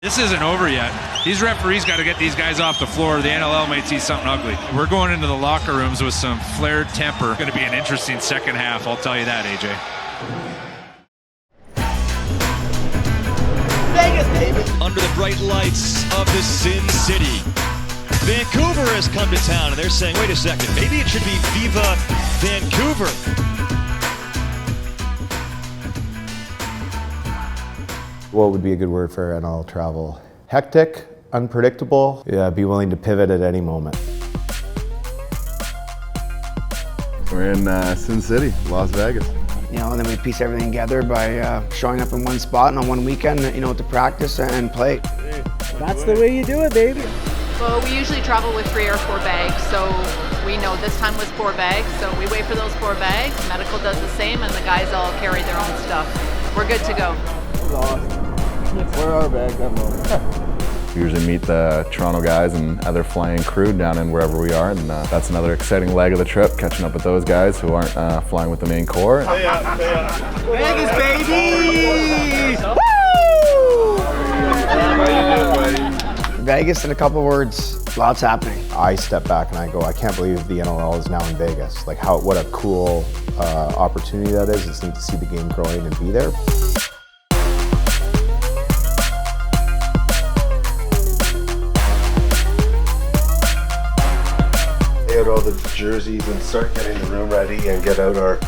This isn't over yet. These referees got to get these guys off the floor. The NLL might see something ugly. We're going into the locker rooms with some flared temper. It's going to be an interesting second half, I'll tell you that, AJ. Vegas, baby! Under the bright lights of the Sin City, Vancouver has come to town, and they're saying, wait a second, maybe it should be Viva Vancouver. What would be a good word for NL travel? Hectic, unpredictable, be willing to pivot at any moment. We're in Sin City, Las Vegas. You know, and then we piece everything together by showing up in one spot and on one weekend, you know, to practice and play. That's the way you do it, baby. Well, we usually travel with 3 or 4 bags, so we know this time was 4 bags, so we wait for those 4 bags. Medical does the same, and the guys all carry their own stuff. We're good to go. Awesome. Where are our bags? We usually meet the Toronto guys and other flying crew down in wherever we are, and that's another exciting leg of the trip, catching up with those guys who aren't flying with the main core. Vegas, baby! Woo! Vegas, in a couple words, lots happening. I step back and I go, I can't believe the NLL is now in Vegas. Like, what a cool opportunity that is. It's neat to see the game growing and be there. Out all the jerseys and start getting the room ready and get out our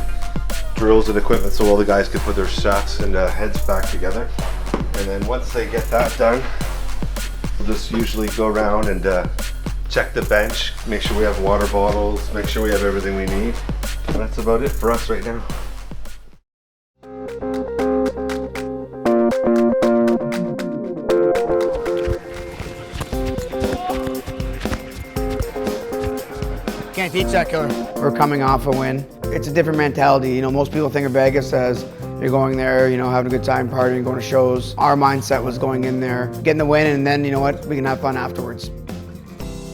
drills and equipment so all the guys can put their shots and heads back together. And then once they get that done, we'll just usually go around and check the bench, make sure we have water bottles, make sure we have everything we need. And that's about it for us right now. Can't teach that, killer. We're coming off a win. It's a different mentality. You know, most people think of Vegas as you're going there, you know, having a good time, partying, going to shows. Our mindset was going in there, getting the win, and then, you know what, we can have fun afterwards.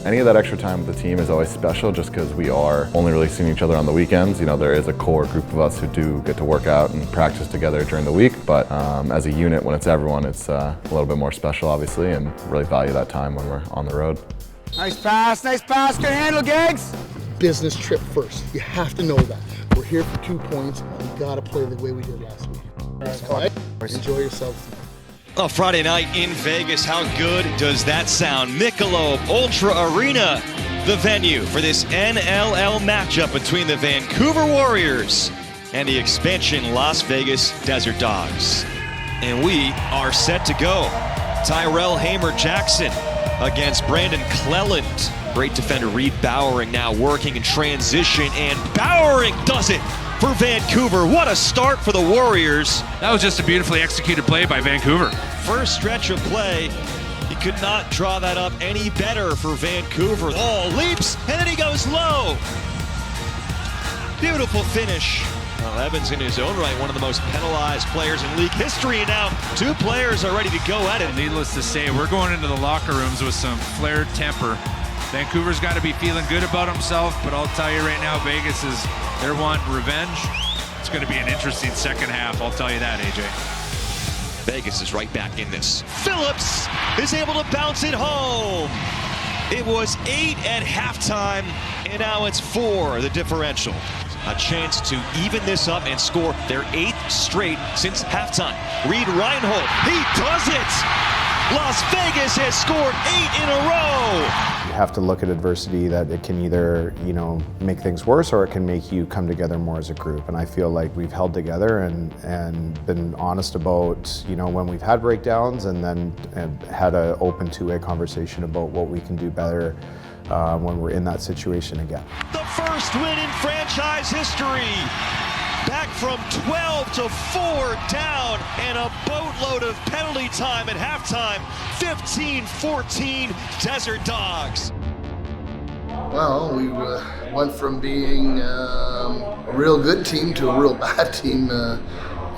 Any of that extra time with the team is always special just because we are only really seeing each other on the weekends. You know, there is a core group of us who do get to work out and practice together during the week, but as a unit, when it's everyone, it's a little bit more special, obviously, and really value that time when we're on the road. Nice pass, good handle, Gags. Business trip first. You have to know that. We're here for 2 points, and we gotta play the way we did last week. Right. Enjoy yourselves. A Friday night in Vegas, how good does that sound? Michelob Ultra Arena, the venue for this NLL matchup between the Vancouver Warriors and the expansion Las Vegas Desert Dogs. And we are set to go. Tyrell Hamer-Jackson against Brandon Cleland. Great defender Reed Bowering now working in transition, and Bowering does it for Vancouver. What a start for the Warriors. That was just a beautifully executed play by Vancouver. First stretch of play, he could not draw that up any better for Vancouver. Oh, leaps, and then he goes low. Beautiful finish. Well, Evans in his own right, one of the most penalized players in league history. Now 2 players are ready to go at it. Needless to say, we're going into the locker rooms with some flared temper. Vancouver's got to be feeling good about himself, but I'll tell you right now, Vegas they're wanting revenge. It's going to be an interesting second half, I'll tell you that, AJ. Vegas is right back in this. Phillips is able to bounce it home. It was 8 at halftime, and now it's 4, the differential. A chance to even this up and score their 8th straight since halftime. Reed Reinhold, he does it! Las Vegas has scored 8 in a row! You have to look at adversity that it can either, you know, make things worse or it can make you come together more as a group. And I feel like we've held together and been honest about, you know, when we've had breakdowns and had an open two-way conversation about what we can do better when we're in that situation again. The first win in franchise history. Back from 12 to 4 down, and a boatload of penalty time at halftime. 15-14 Desert Dogs. Well, we went from being a real good team to a real bad team.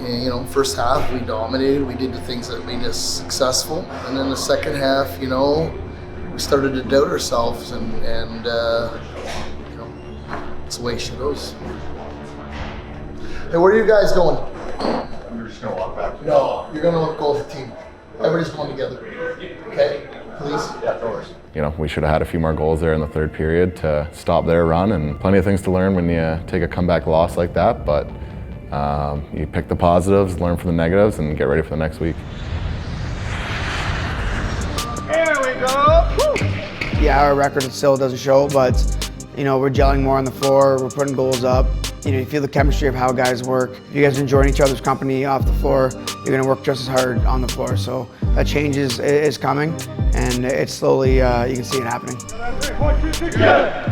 You know, first half we dominated. We did the things that made us successful, and then the second half, you know, we started to doubt ourselves, and you know, that's the way she goes. Hey, where are you guys going? We're just gonna walk back. No, you're gonna go with the team. Everybody's going together. Okay, please. Yeah, no worries. You know, we should have had a few more goals there in the third period to stop their run, and plenty of things to learn when you take a comeback loss like that, but you pick the positives, learn from the negatives, and get ready for the next week. Here we go. Woo. Yeah, our record still doesn't show, but you know, we're gelling more on the floor, we're putting goals up. You know, you feel the chemistry of how guys work. If you guys are enjoying each other's company off the floor, you're gonna work just as hard on the floor. So that change is coming, and it's slowly, you can see it happening. Yeah.